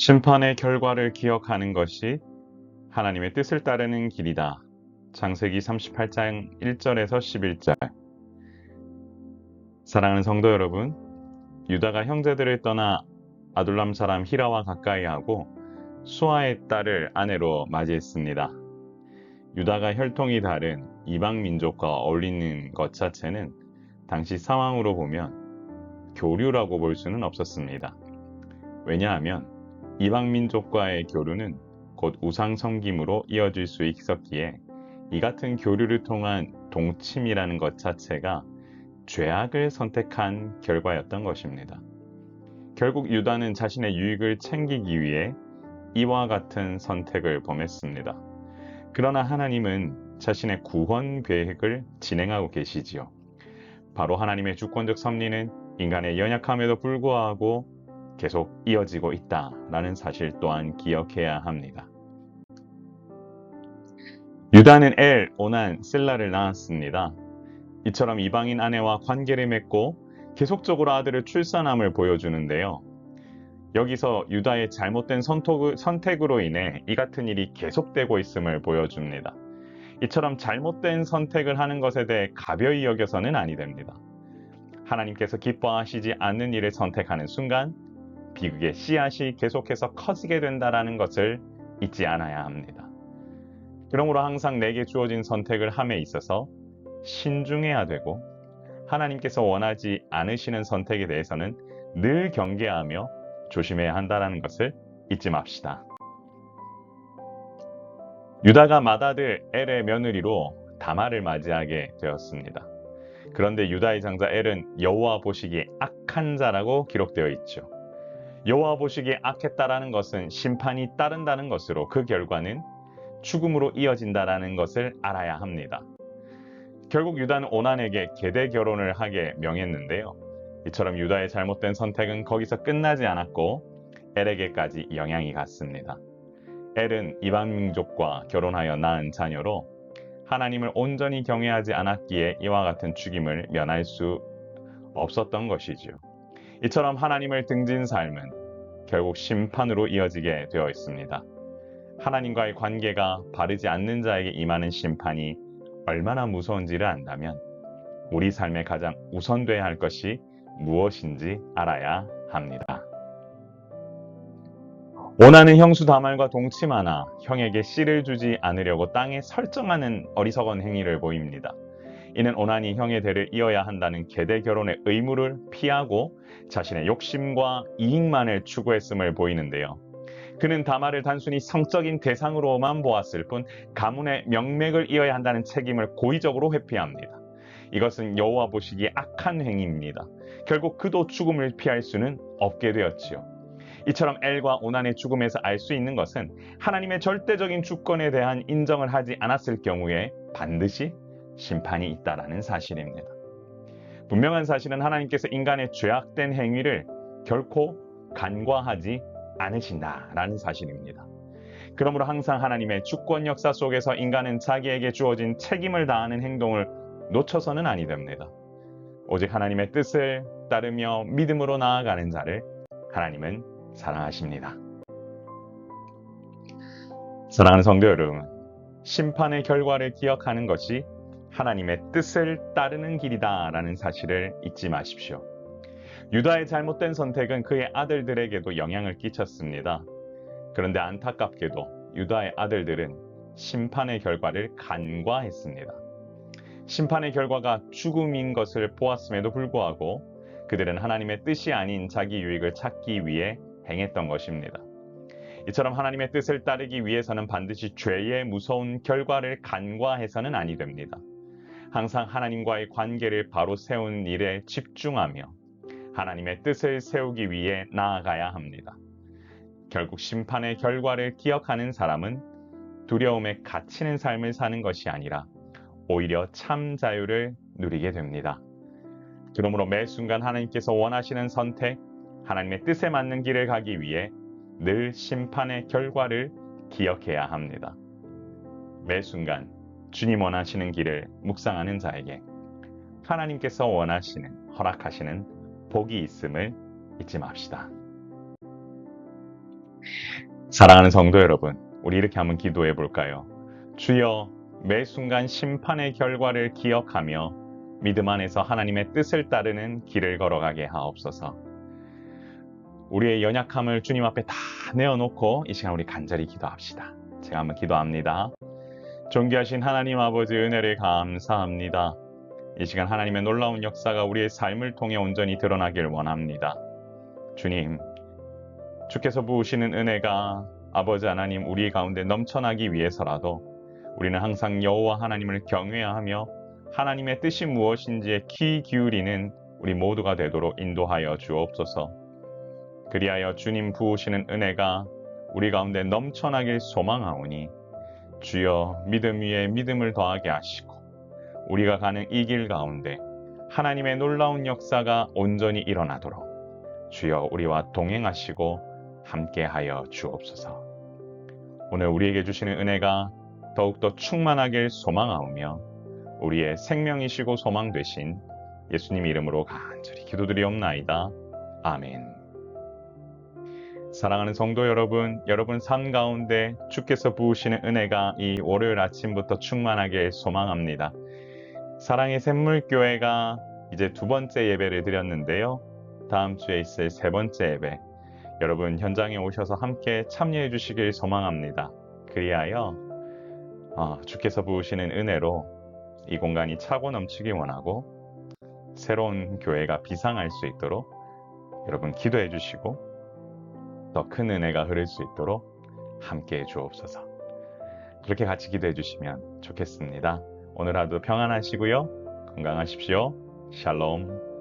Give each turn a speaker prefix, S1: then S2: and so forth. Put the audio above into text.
S1: 심판의 결과를 기억하는 것이 하나님의 뜻을 따르는 길이다. 창세기 38장 1절에서 11절. 사랑하는 성도 여러분, 유다가 형제들을 떠나 아둘람 사람 히라와 가까이 하고 수아의 딸을 아내로 맞이했습니다. 유다가 혈통이 다른 이방 민족과 어울리는 것 자체는 당시 상황으로 보면 교류라고 볼 수는 없었습니다. 왜냐하면 이방 민족과의 교류는 곧 우상 섬김으로 이어질 수 있었기에 이 같은 교류를 통한 동침이라는 것 자체가 죄악을 선택한 결과였던 것입니다. 결국 유다는 자신의 유익을 챙기기 위해 이와 같은 선택을 범했습니다. 그러나 하나님은 자신의 구원 계획을 진행하고 계시지요. 바로 하나님의 주권적 섭리는 인간의 연약함에도 불구하고 계속 이어지고 있다라는 사실 또한 기억해야 합니다. 유다는 엘, 오난, 실라를 낳았습니다. 이처럼 이방인 아내와 관계를 맺고 계속적으로 아들을 출산함을 보여주는데요. 여기서 유다의 잘못된 선택으로 인해 이 같은 일이 계속되고 있음을 보여줍니다. 이처럼 잘못된 선택을 하는 것에 대해 가벼이 여겨서는 아니 됩니다. 하나님께서 기뻐하시지 않는 일을 선택하는 순간 비극의 씨앗이 계속해서 커지게 된다는 것을 잊지 않아야 합니다. 그러므로 항상 내게 주어진 선택을 함에 있어서 신중해야 되고 하나님께서 원하지 않으시는 선택에 대해서는 늘 경계하며 조심해야 한다는 것을 잊지 맙시다. 유다가 맏아들 엘의 며느리로 다말을 맞이하게 되었습니다. 그런데 유다의 장자 엘은 여호와 보시기에 악한 자라고 기록되어 있죠. 여호와 보시기에 악했다라는 것은 심판이 따른다는 것으로 그 결과는 죽음으로 이어진다라는 것을 알아야 합니다. 결국 유다는 오난에게 계대 결혼을 하게 명했는데요. 이처럼 유다의 잘못된 선택은 거기서 끝나지 않았고 엘에게까지 영향이 갔습니다. 엘은 이방 민족과 결혼하여 낳은 자녀로 하나님을 온전히 경외하지 않았기에 이와 같은 죽임을 면할 수 없었던 것이지요. 이처럼 하나님을 등진 삶은 결국 심판으로 이어지게 되어 있습니다. 하나님과의 관계가 바르지 않는 자에게 임하는 심판이 얼마나 무서운지를 안다면 우리 삶에 가장 우선돼야 할 것이 무엇인지 알아야 합니다. 오난은 형수 다말과 동침하나 형에게 씨를 주지 않으려고 땅에 설정하는 어리석은 행위를 보입니다. 이는 오난이 형의 대를 이어야 한다는 계대 결혼의 의무를 피하고 자신의 욕심과 이익만을 추구했음을 보이는데요. 그는 다말을 단순히 성적인 대상으로만 보았을 뿐 가문의 명맥을 이어야 한다는 책임을 고의적으로 회피합니다. 이것은 여호와 보시기에 악한 행위입니다. 결국 그도 죽음을 피할 수는 없게 되었지요. 이처럼 엘과 오난의 죽음에서 알 수 있는 것은 하나님의 절대적인 주권에 대한 인정을 하지 않았을 경우에 반드시 심판이 있다라는 사실입니다. 분명한 사실은 하나님께서 인간의 죄악된 행위를 결코 간과하지 않으신다라는 사실입니다. 그러므로 항상 하나님의 주권 역사 속에서 인간은 자기에게 주어진 책임을 다하는 행동을 놓쳐서는 아니 됩니다. 오직 하나님의 뜻을 따르며 믿음으로 나아가는 자를 하나님은 사랑하십니다. 사랑하는 성도 여러분, 심판의 결과를 기억하는 것이 하나님의 뜻을 따르는 길이다라는 사실을 잊지 마십시오. 유다의 잘못된 선택은 그의 아들들에게도 영향을 끼쳤습니다. 그런데 안타깝게도 유다의 아들들은 심판의 결과를 간과했습니다. 심판의 결과가 죽음인 것을 보았음에도 불구하고 그들은 하나님의 뜻이 아닌 자기 유익을 찾기 위해 행했던 것입니다. 이처럼 하나님의 뜻을 따르기 위해서는 반드시 죄의 무서운 결과를 간과해서는 아니 됩니다. 항상 하나님과의 관계를 바로 세우는 일에 집중하며 하나님의 뜻을 세우기 위해 나아가야 합니다. 결국 심판의 결과를 기억하는 사람은 두려움에 갇히는 삶을 사는 것이 아니라 오히려 참 자유를 누리게 됩니다. 그러므로 매 순간 하나님께서 원하시는 선택, 하나님의 뜻에 맞는 길을 가기 위해 늘 심판의 결과를 기억해야 합니다. 매 순간 주님 원하시는 길을 묵상하는 자에게 하나님께서 원하시는, 허락하시는 복이 있음을 잊지 맙시다. 사랑하는 성도 여러분, 우리 이렇게 한번 기도해 볼까요? 주여, 매 순간 심판의 결과를 기억하며 믿음 안에서 하나님의 뜻을 따르는 길을 걸어가게 하옵소서. 우리의 연약함을 주님 앞에 다 내어놓고 이 시간 우리 간절히 기도합시다. 제가 한번 기도합니다. 존귀하신 하나님 아버지 은혜를 감사합니다. 이 시간 하나님의 놀라운 역사가 우리의 삶을 통해 온전히 드러나길 원합니다. 주님, 주께서 부으시는 은혜가 아버지 하나님 우리 가운데 넘쳐나기 위해서라도 우리는 항상 여호와 하나님을 경외하며 하나님의 뜻이 무엇인지에 귀 기울이는 우리 모두가 되도록 인도하여 주옵소서. 그리하여 주님 부으시는 은혜가 우리 가운데 넘쳐나길 소망하오니 주여 믿음 위에 믿음을 더하게 하시고 우리가 가는 이 길 가운데 하나님의 놀라운 역사가 온전히 일어나도록 주여 우리와 동행하시고 함께하여 주옵소서. 오늘 우리에게 주시는 은혜가 더욱더 충만하길 소망하오며 우리의 생명이시고 소망 되신 예수님 이름으로 간절히 기도드리옵나이다. 아멘. 사랑하는 성도 여러분, 여러분 삶 가운데 주께서 부으시는 은혜가 이 월요일 아침부터 충만하길 소망합니다. 사랑의 샘물교회가 이제 두 번째 예배를 드렸는데요. 다음 주에 있을 세 번째 예배, 여러분 현장에 오셔서 함께 참여해 주시길 소망합니다. 그리하여 주께서 부으시는 은혜로 이 공간이 차고 넘치기 원하고 새로운 교회가 비상할 수 있도록 여러분 기도해 주시고 더 큰 은혜가 흐를 수 있도록 함께해 주옵소서. 그렇게 같이 기도해 주시면 좋겠습니다. 오늘 하루 평안하시고요. 건강하십시오. 샬롬.